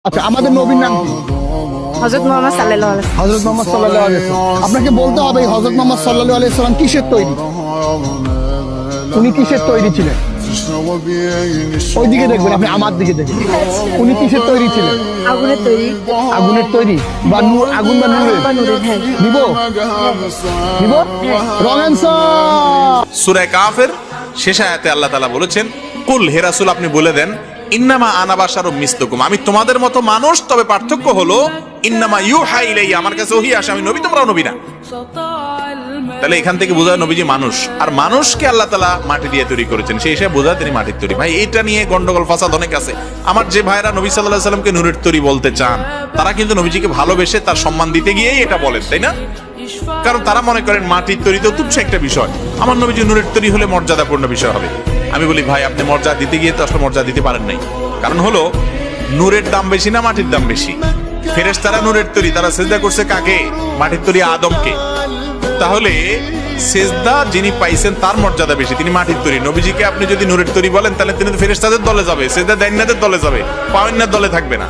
আচ্ছা, আমাদের নবীর নাম কি? হযরত মুহাম্মদ সাল্লাল্লাহু আলাইহি ওয়াসাল্লাম। হযরত মুহাম্মদ সাল্লাল্লাহু আলাইহি ওয়াসাল্লাম। আপনাকে বলতে হবে হযরত মুহাম্মদ সাল্লাল্লাহু আলাইহি ওয়াসাল্লাম কিসের তৈরি? উনি কিসের তৈরি ছিলেন? ওইদিকে দেখবেন, আপনি আমার দিকে দেখবেন। উনি কিসের তৈরি ছিলেন? আগুনের তৈরি। আগুনের তৈরি বা নূর, আগুন বা নূরের? বা নূরের, হ্যাঁ। নিব নিব রং অ্যানসার। সূরা কাফের শেষ আয়াতে আল্লাহ তাআলা বলেছেন, কুল হে রাসূল আপনি বলে দেন, ইন্নামা আনা বাশারুম মিসলুকুম, আমি তোমাদের মতো মানুষ, তবে পার্থক্য হলো ইন্নামা ইউহা ইলাইয়া, আমার কাছে ওহী আসে, আমি নবী তোমরাও নবী না। তাহলে এখান থেকে বোঝা যায় নবীজি মানুষ, আর মানুষকে আল্লাহ তাআলা মাটি দিয়ে তৈরি করেছেন, সেই হিসেবে বোঝা তিনি মাটির তৈরি। ভাই এটা নিয়ে গন্ডগোল ফাসাদ অনেক আছে। আমার যে ভাইরা নবী সাল্লাল্লাহু আলাইহি সাল্লামকে নূরের তৈরি বলতে চান, তারা কিন্তু নবীজিকে ভালোবেসে তার সম্মান দিতে গিয়েই এটা বলেন, তাই না? কারণ তারা মনে করেন মাটির তৈরি তো তুচ্ছ একটা বিষয়, আমার নবীজি নূরের তৈরি হলে মর্যাদাপূর্ণ বিষয় হবে। আমি বলি ভাই, আপনি মর্যাদা দিতে গিয়ে তো আসলে মর্যাদা দিতে পারেন নাই। কারণ হলো, নূরের দাম বেশি না মাটির দাম বেশি? ফেরেশতারা নূরের তৈরি, তারা সিজদা করছে কাকে? মাটির তৈরি আদমকে। তাহলে সিজদা যিনি পাইছেন তার মর্যাদা বেশি, তিনি মাটির তৈরি। নবীজিকে আপনি যদি নূরের তৈরি বলেন, তাহলে তিনি তো ফেরেশতাদের দলে যাবে, সিজদা দেননাদের দলে যাবে, পাওয়ান্নার দলে থাকবে না।